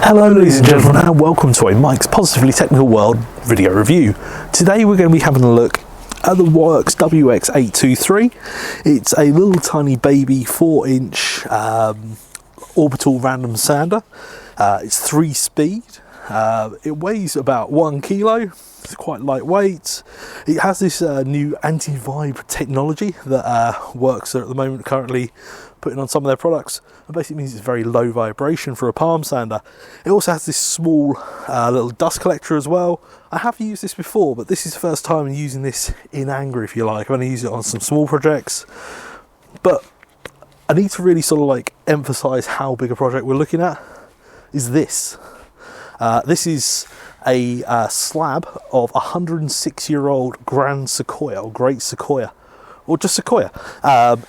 Hello ladies and gentlemen, and welcome to a Mike's Positively Technical World video review. Today we're going to be having a look at the Worx wx823. It's a little tiny baby 4-inch orbital random sander. It's 3-speed. It weighs about 1 kilo. It's quite lightweight. It has this new anti-vibe technology that Worx are at the moment currently putting on some of their products. It basically means it's very low vibration for a palm sander. It also has this small little dust collector as well. I have used this before, but this is the first time I'm using this in anger, if you like. I've only used it on some small projects, but I need to really sort of like emphasize how big a project we're looking at is this. This is a slab of 106-year-old Grand Sequoia, or Great Sequoia, or just Sequoia.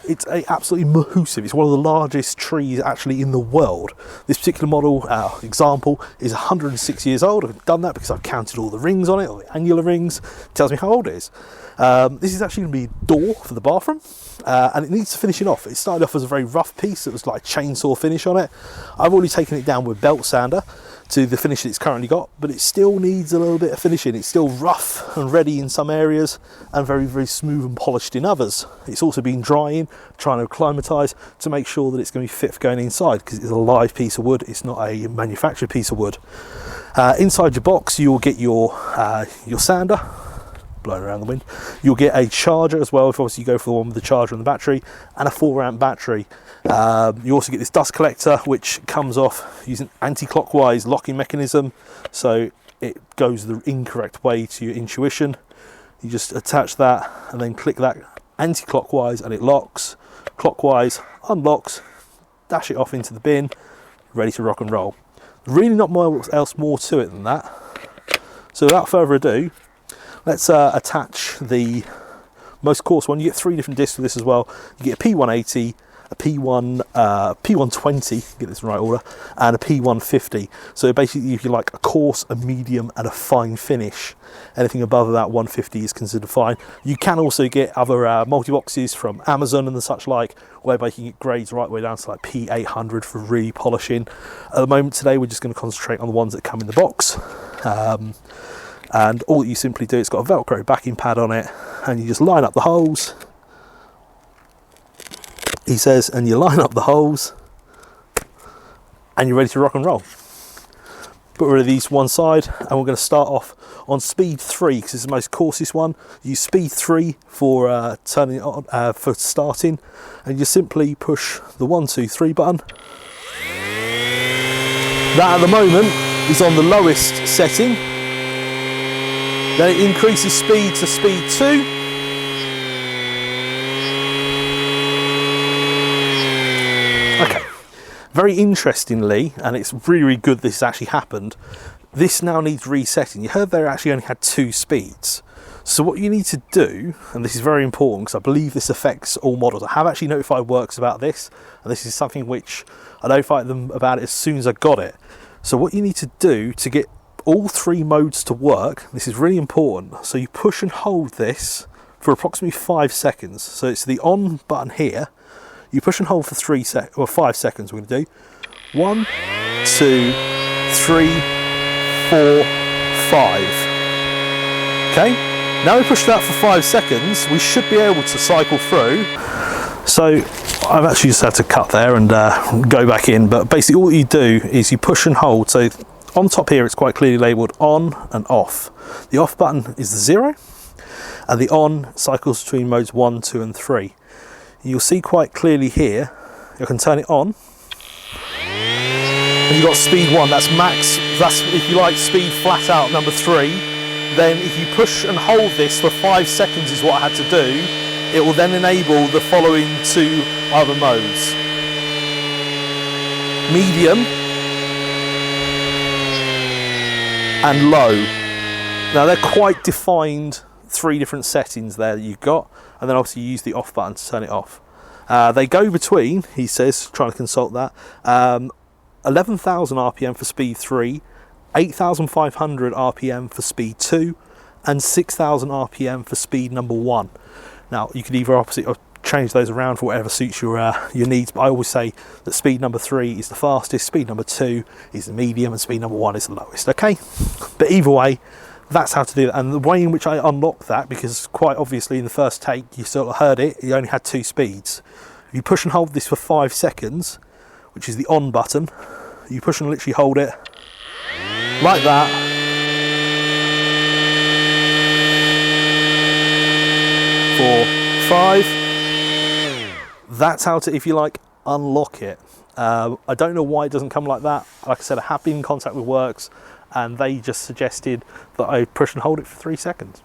It's absolutely massive. It's one of the largest trees actually in the world. This particular model example is 106 years old. I've done that because I've counted all the rings on it, all the angular rings. It tells me how old it is. This is actually going to be a door for the bathroom, and it needs finishing off. It started off as a very rough piece. It was like chainsaw finish on it. I've already taken it down with belt sander to the finish that it's currently got, but it still needs a little bit of finishing. It's still rough and ready in some areas and very, very smooth and polished in others. It's also been drying, trying to acclimatise to make sure that it's going to be fit for going inside, because it's a live piece of wood. It's not a manufactured piece of wood. Inside your box, you'll get your sander, blowing around the wind. You'll get a charger as well, if obviously you go for the one with the charger and the battery, and a 4-amp battery. You also get this dust collector, which comes off using anti-clockwise locking mechanism, so it goes the incorrect way to your intuition. You just attach that and then click that anti-clockwise and it locks. Clockwise unlocks, dash it off into the bin, ready to rock and roll. Really not much else more to it than that. So without further ado, let's attach the most coarse one. You get 3 different discs for this as well. You get a P180, a P120, get this in the right order, and a P150. So basically, if you like a coarse, a medium, and a fine finish, anything above that 150 is considered fine. You can also get other multi-boxes from Amazon and the such like, whereby you can get grades right way down to like P800 for really polishing. At the moment today, we're just going to concentrate on the ones that come in the box. And all that you simply do, it's got a Velcro backing pad on it, and you just line up the holes. He says, and you line up the holes, and you're ready to rock and roll. Put rid of these one side, and we're going to start off on speed 3 because it's the most coarsest one. Use speed 3 for turning it on, for starting, and you simply push the 1, 2, 3 button. That at the moment is on the lowest setting. Then it increases speed to speed 2. Okay, very interestingly, and it's really, really good this actually happened, this now needs resetting. You heard there actually only had 2 speeds. So what you need to do, and this is very important because I believe this affects all models. I have actually notified Worx about this, and this is something which I notified them about it as soon as I got it. So what you need to do to get all 3 modes to work, this is really important. So you push and hold this for approximately 5 seconds. So it's the on button here. You push and hold for 5 seconds. We're going to do 1, 2, 3, 4, 5. Okay. Now we push that for 5 seconds. We should be able to cycle through. So I've actually just had to cut there and go back in. But basically, all you do is you push and hold. So on top here, it's quite clearly labelled on and off. The off button is the 0, and the on cycles between modes 1, 2, and 3. You'll see quite clearly here, you can turn it on, and you've got speed 1, that's max, that's if you like speed flat out number 3. Then if you push and hold this for 5 seconds is what I had to do, it will then enable the following 2 other modes. Medium and low. Now they're quite defined 3 different settings there that you've got, and then obviously you use the off button to turn it off. They go between, he says, trying to consult that, 11,000 RPM for speed 3, 8,500 RPM for speed 2, and 6,000 RPM for speed number 1. Now you could either change those around for whatever suits your needs, but I always say that speed number 3 is the fastest, speed number 2 is the medium, and speed number 1 is the lowest. Okay, but either way, that's how to do that. And the way in which I unlock that, because quite obviously in the first take you sort of heard it, you only had 2 speeds. If you push and hold this for 5 seconds, which is the on button, you push and literally hold it like that, for 5. That's how to, if you like, unlock it. I don't know why it doesn't come like that. Like I said, I have been in contact with Worx, and they just suggested that I push and hold it for 3 seconds.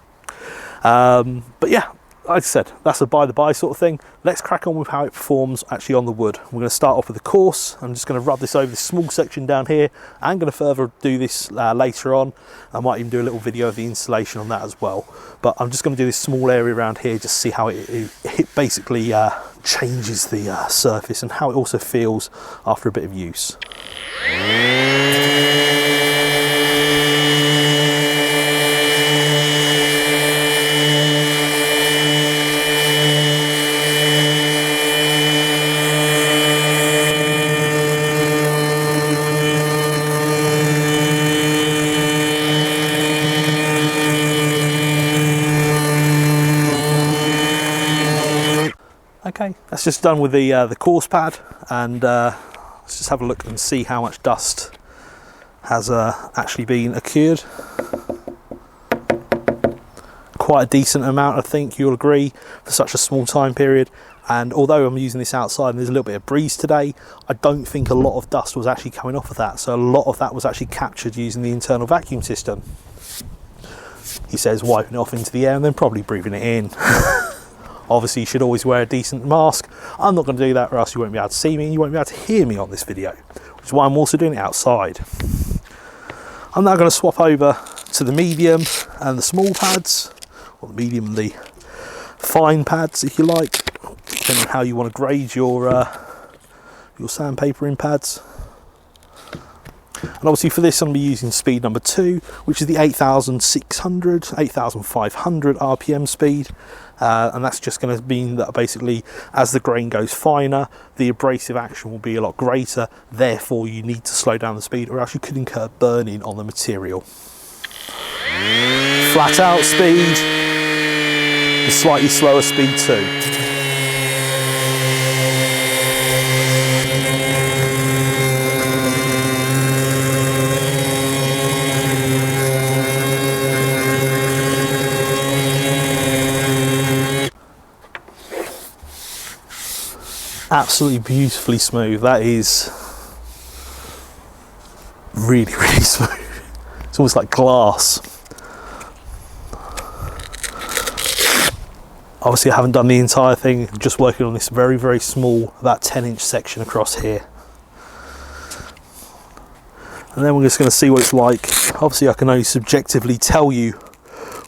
But yeah, like I said, that's a by-the-by sort of thing. Let's crack on with how it performs actually on the wood. We're going to start off with the coarse. I'm just going to rub this over this small section down here. I'm going to further do this later on. I might even do a little video of the installation on that as well. But I'm just going to do this small area around here, just see how it basically changes the surface and how it also feels after a bit of use. Okay, that's just done with the coarse pad, and let's just have a look and see how much dust has actually been accrued. Quite a decent amount, I think you'll agree, for such a small time period. And although I'm using this outside and there's a little bit of breeze today, I don't think a lot of dust was actually coming off of that. So a lot of that was actually captured using the internal vacuum system. He says wiping it off into the air and then probably breathing it in. Obviously you should always wear a decent mask. I'm not going to do that, or else you won't be able to see me and you won't be able to hear me on this video, which is why I'm also doing it outside. I'm now going to swap over to the medium and the small pads, or the medium and the fine pads if you like, depending on how you want to grade your sandpapering pads. And obviously for this I'm going to be using speed number 2, which is the 8,500 RPM speed. And that's just going to mean that basically as the grain goes finer, the abrasive action will be a lot greater, therefore you need to slow down the speed or else you could incur burning on the material. Flat out speed, the slightly slower speed 2. Absolutely beautifully smooth. That is really, really smooth. It's almost like glass. Obviously I haven't done the entire thing, I'm just working on this very, very small, about 10-inch section across here. And then we're just going to see what it's like. Obviously I can only subjectively tell you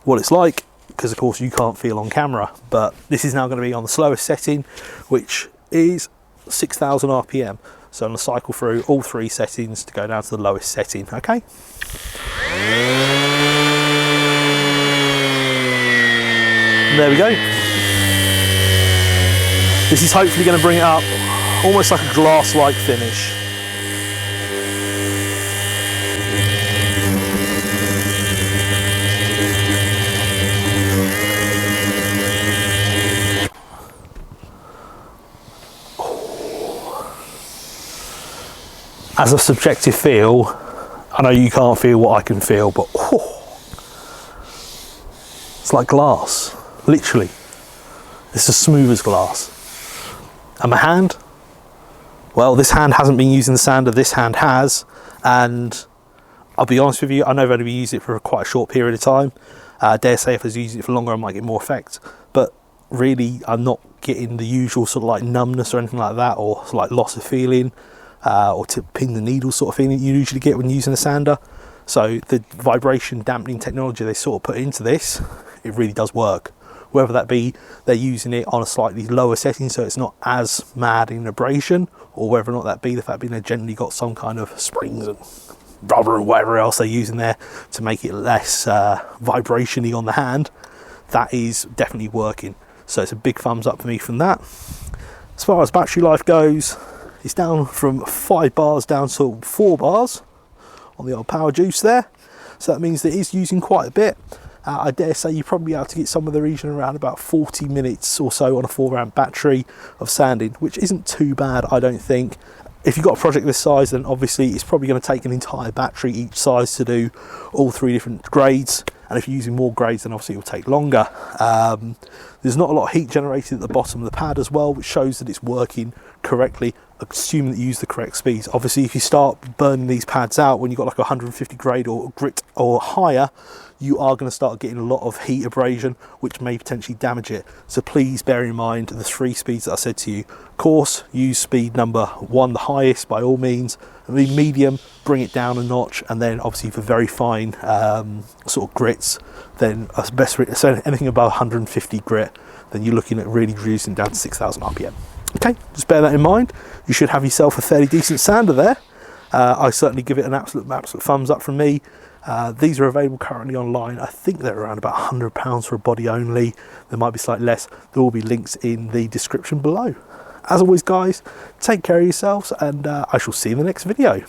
what it's like, because of course you can't feel on camera, but this is now going to be on the slowest setting, which is 6,000 RPM. So I'm going to cycle through all 3 settings to go down to the lowest setting. Okay. And there we go. This is hopefully going to bring it up almost like a glass-like finish. As a subjective feel, I know you can't feel what I can feel, but it's like glass, literally. It's as smooth as glass. And my hand, well, this hand hasn't been using the sander, this hand has, and I'll be honest with you, I know I've only used it for quite a short period of time. I dare say if I was using it for longer I might get more effect, but really I'm not getting the usual sort of like numbness or anything like that, or like loss of feeling. Or to pin the needle sort of thing that you usually get when using a sander. So the vibration dampening technology they sort of put into this, it really does work. Whether that be they're using it on a slightly lower setting so it's not as mad in abrasion, or whether or not that be the fact that they've generally got some kind of springs and rubber and whatever else they're using there to make it less vibration-y on the hand, that is definitely working. So it's a big thumbs up for me from that. As far as battery life goes, it's down from 5 bars down to 4 bars on the old power juice there. So that means that it is using quite a bit. I dare say you probably have to get some of the region around about 40 minutes or so on a 4 amp battery of sanding, which isn't too bad, I don't think. If you've got a project this size, then obviously it's probably going to take an entire battery each size to do all 3 different grades. And if you're using more grades, then obviously it will take longer. There's not a lot of heat generated at the bottom of the pad as well, which shows that it's working correctly, assuming that you use the correct speeds. Obviously, if you start burning these pads out when you've got like 150 grade or grit or higher, you are going to start getting a lot of heat abrasion, which may potentially damage it. So please bear in mind the 3 speeds that I said to you. Coarse, use speed number 1, the highest by all means. And the medium, bring it down a notch. And then obviously for very fine sort of grits, then so anything above 150 grit, then you're looking at really reducing down to 6,000 RPM. Okay, just bear that in mind. You should have yourself a fairly decent sander there. I certainly give it an absolute thumbs up from me. These are available currently online. I think they're around about £100 for a body only. There might be slightly less. There will be links in the description below. As always, guys, take care of yourselves, and I shall see you in the next video.